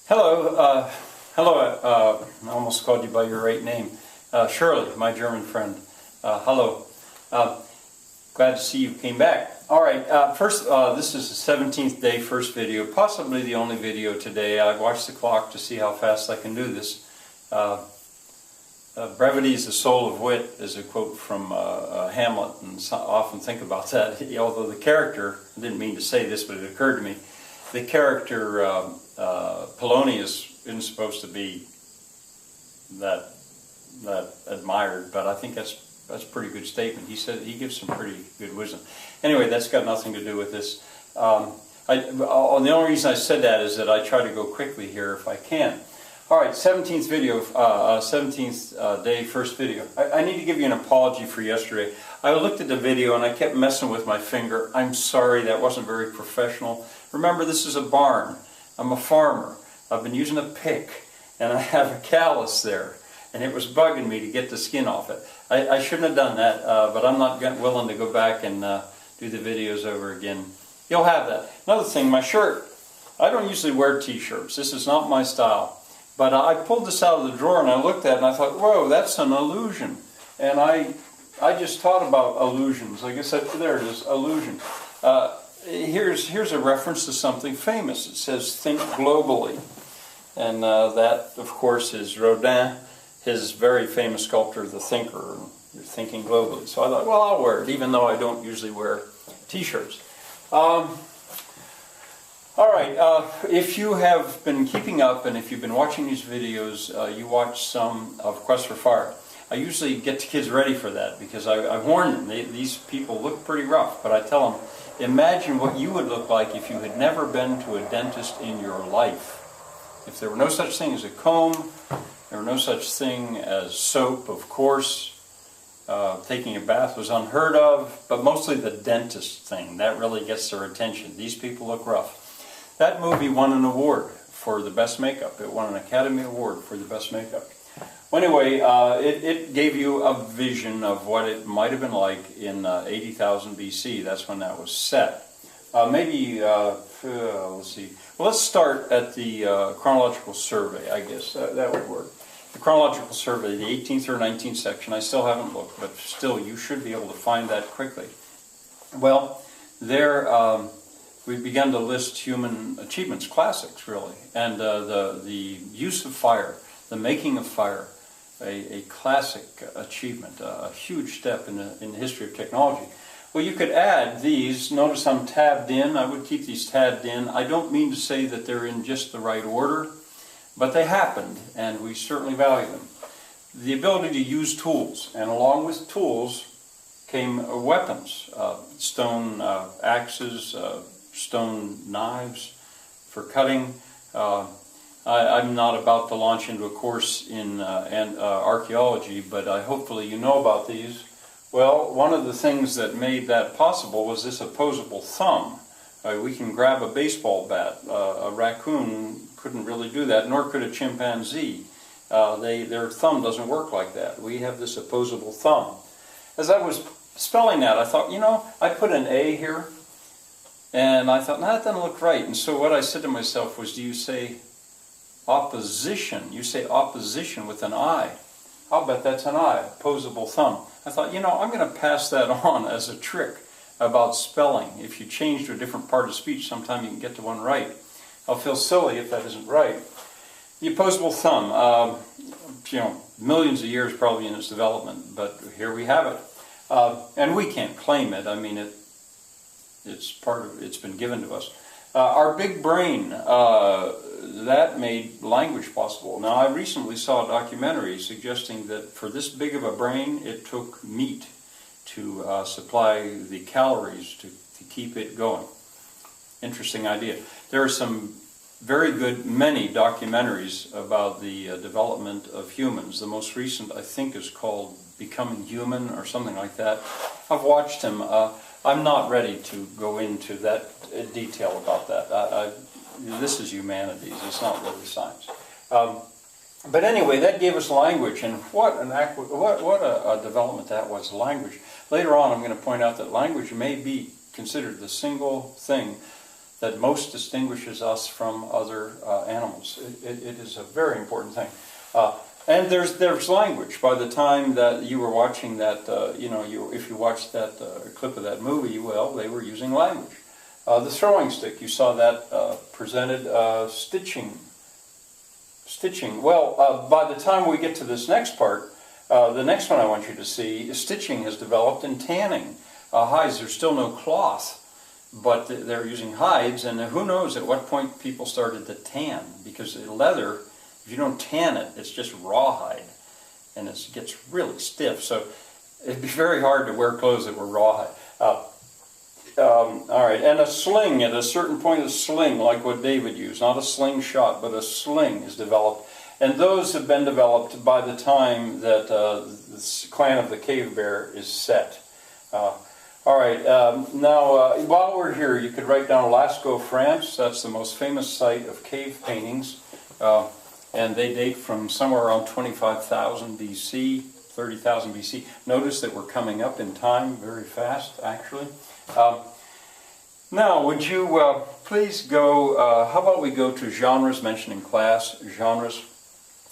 I almost called you by your right name. Shirley, my German friend. Hello. Glad to see you came back. All right, first, this is the 17th day, first video, possibly the only video today. I watched the clock to see how fast I can do this. Brevity is the soul of wit is a quote from Hamlet, and I often think about that. Although the character, I didn't mean to say this, but it occurred to me, the character Polonius isn't supposed to be that admired, but I think that's a pretty good statement. He gives some pretty good wisdom. Anyway, that's got nothing to do with this. The only reason I said that is that I try to go quickly here if I can. All right, 17th video, 17th day, first video. I need to give you an apology for yesterday. I looked at the video and I kept messing with my finger. I'm sorry, that wasn't very professional. Remember, this is a barn. I'm a farmer. I've been using a pick, and I have a callus there, and it was bugging me to get the skin off it. I shouldn't have done that, but I'm not willing to go back and do the videos over again. You'll have that. Another thing, my shirt. I don't usually wear t-shirts. This is not my style. But I pulled this out of the drawer and I looked at it and I thought, whoa, that's an illusion. And I just thought about illusions. I guess there it is, illusion. Here's a reference to something famous. It says, think globally. And that, of course, is Rodin, his very famous sculptor, The Thinker. You're thinking globally. So I thought, well, I'll wear it, even though I don't usually wear t-shirts. All right, if you have been keeping up and if you've been watching these videos, you watch some of Quest for Fire. I usually get the kids ready for that because I warn them, these people look pretty rough, but I tell them, imagine what you would look like if you had never been to a dentist in your life. If there were no such thing as a comb, there were no such thing as soap, of course. Taking a bath was unheard of, but mostly the dentist thing. That really gets their attention. These people look rough. That movie won an award for the best makeup. It won an Academy Award for the best makeup. Well, anyway, it gave you a vision of what it might have been like in 80,000 BC. That's when that was set. Let's see. Well, let's start at the Chronological Survey, I guess. That would work. The Chronological Survey, the 18th or 19th section. I still haven't looked, but still, you should be able to find that quickly. Well, there... we've begun to list human achievements, classics really, and the use of fire, the making of fire, a classic achievement, a huge step in the history of technology. Well, you could add these. Notice I'm tabbed in. I would keep these tabbed in. I don't mean to say that they're in just the right order, but they happened, and we certainly value them. The ability to use tools, and along with tools came weapons, stone axes, stone knives for cutting. I'm not about to launch into a course in archaeology, but hopefully you know about these. Well, one of the things that made that possible was this opposable thumb. We can grab a baseball bat. A raccoon couldn't really do that, nor could a chimpanzee. Their thumb doesn't work like that. We have this opposable thumb. As I was spelling that, I thought, you know, I put an A here. And I thought, no, that doesn't look right. And so what I said to myself was, do you say opposition? You say opposition with an I. I'll bet that's an I, opposable thumb. I thought, you know, I'm going to pass that on as a trick about spelling. If you change to a different part of speech, sometime you can get to one right. I'll feel silly if that isn't right. The opposable thumb, millions of years probably in its development, but here we have it. And we can't claim it. I mean, it's been given to us. Our big brain, that made language possible. Now, I recently saw a documentary suggesting that for this big of a brain, it took meat to supply the calories to keep it going. Interesting idea. There are some very good, many documentaries about the development of humans. The most recent, I think, is called Becoming Human or something like that. I've watched them. I'm not ready to go into that detail about that. This is humanities. It's not really science. But anyway, that gave us language, and what a development that was, language. Later on, I'm going to point out that language may be considered the single thing that most distinguishes us from other animals. It is a very important thing. And there's language. By the time that you were watching that, if you watched that clip of that movie, well, they were using language. The throwing stick, you saw that presented stitching. Well, by the time we get to this next part, the next one I want you to see, stitching has developed in tanning. Hides, there's still no cloth, but they're using hides, and who knows at what point people started to tan, because leather, if you don't tan it, it's just rawhide, and it gets really stiff, so it'd be very hard to wear clothes that were rawhide. All right, and a sling, at a certain point a sling, like what David used, not a slingshot, but a sling is developed. And those have been developed by the time that the clan of the cave bear is set. All right, now while we're here, you could write down Lascaux, France. That's the most famous site of cave paintings. And they date from somewhere around 25,000 BC, 30,000 BC. Notice that we're coming up in time very fast, actually. Now, would you please go, how about we go to genres mentioned in class, genres.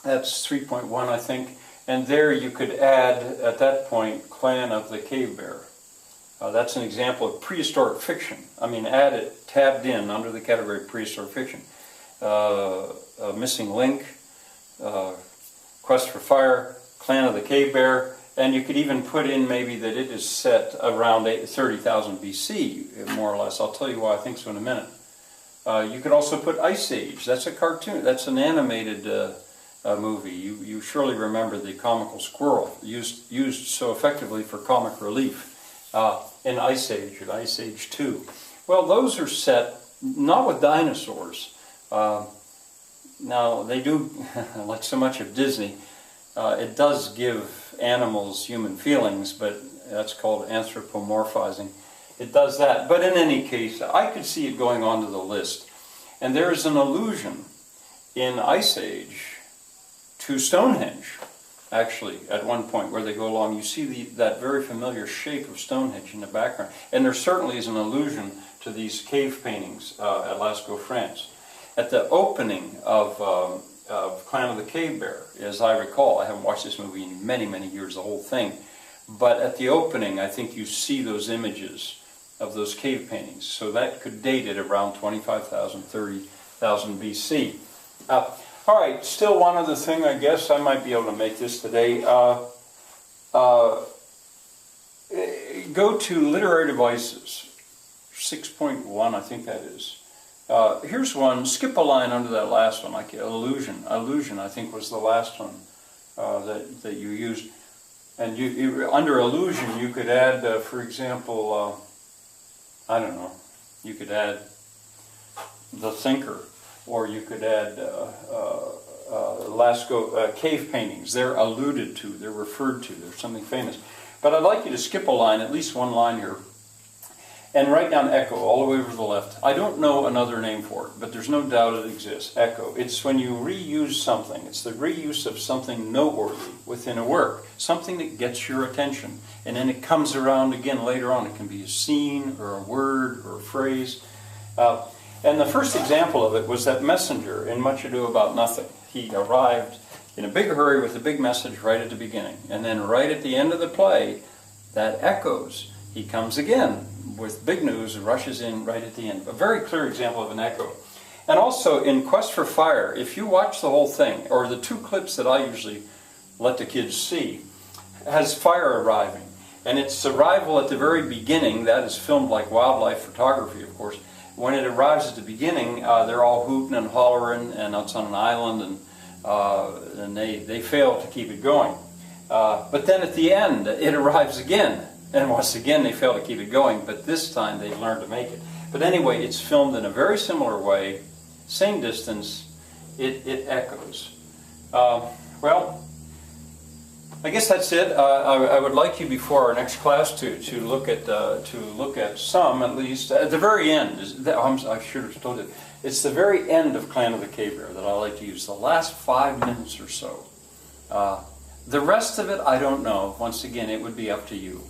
That's 3.1, I think. And there you could add, at that point, clan of the cave bear. That's an example of prehistoric fiction. I mean, add it, tabbed in under the category of prehistoric fiction. Missing Link, Quest for Fire, Clan of the Cave Bear, and you could even put in maybe that it is set around 30,000 BC, more or less. I'll tell you why I think so in a minute. You could also put Ice Age. That's a cartoon. That's an animated movie. You surely remember the comical squirrel used so effectively for comic relief in Ice Age and Ice Age 2. Well, those are set not with dinosaurs. Now, they do, like so much of Disney, it does give animals human feelings, but that's called anthropomorphizing. It does that. But in any case, I could see it going onto the list. And there is an allusion in Ice Age to Stonehenge, actually, at one point where they go along. You see that very familiar shape of Stonehenge in the background. And there certainly is an allusion to these cave paintings at Lascaux, France. At the opening of Clan of the Cave Bear, as I recall, I haven't watched this movie in many, many years, the whole thing, but at the opening I think you see those images of those cave paintings, so that could date it around 25,000, 30,000 BC. All right, still one other thing, I guess I might be able to make this today. Go to Literary Devices, 6.1, I think that is. Here's one, skip a line under that last one, like allusion. Allusion, I think, was the last one that you used. And under allusion, you could add, for example, I don't know, you could add the thinker, or you could add Lascaux cave paintings. They're alluded to, they're referred to, they're something famous. But I'd like you to skip a line, at least one line here, and write down echo all the way over to the left. I don't know another name for it, but there's no doubt it exists. Echo. It's when you reuse something. It's the reuse of something noteworthy within a work. Something that gets your attention. And then it comes around again later on. It can be a scene or a word or a phrase. And the first example of it was that messenger in Much Ado About Nothing. He arrived in a big hurry with a big message right at the beginning. And then right at the end of the play, that echoes. He comes again with big news and rushes in right at the end. A very clear example of an echo. And also in Quest for Fire, if you watch the whole thing, or the two clips that I usually let the kids see, has fire arriving. And its arrival at the very beginning, that is filmed like wildlife photography, of course. When it arrives at the beginning, they're all hooting and hollering, and it's on an island, and they fail to keep it going. But then at the end, it arrives again. And once again, they fail to keep it going, but this time they learn to make it. But anyway, it's filmed in a very similar way, same distance, it echoes. Well, I guess that's it. I would like you before our next class to look at some, at least at the very end. I should have told you. It's the very end of Clan of the Cave Bear that I like to use. The last 5 minutes or so. The rest of it, I don't know. Once again, it would be up to you.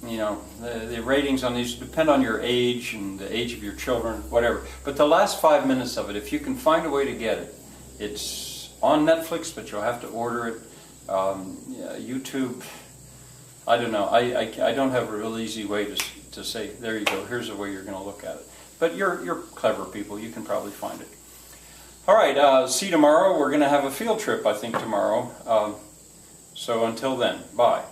you know, the ratings on these depend on your age and the age of your children, whatever. But the last 5 minutes of it, if you can find a way to get it, it's on Netflix, but you'll have to order it. Yeah, YouTube, I don't know. I don't have a real easy way to say, there you go, here's the way you're going to look at it. But you're clever people, you can probably find it. All right, see you tomorrow. We're going to have a field trip, I think, tomorrow. So until then, bye.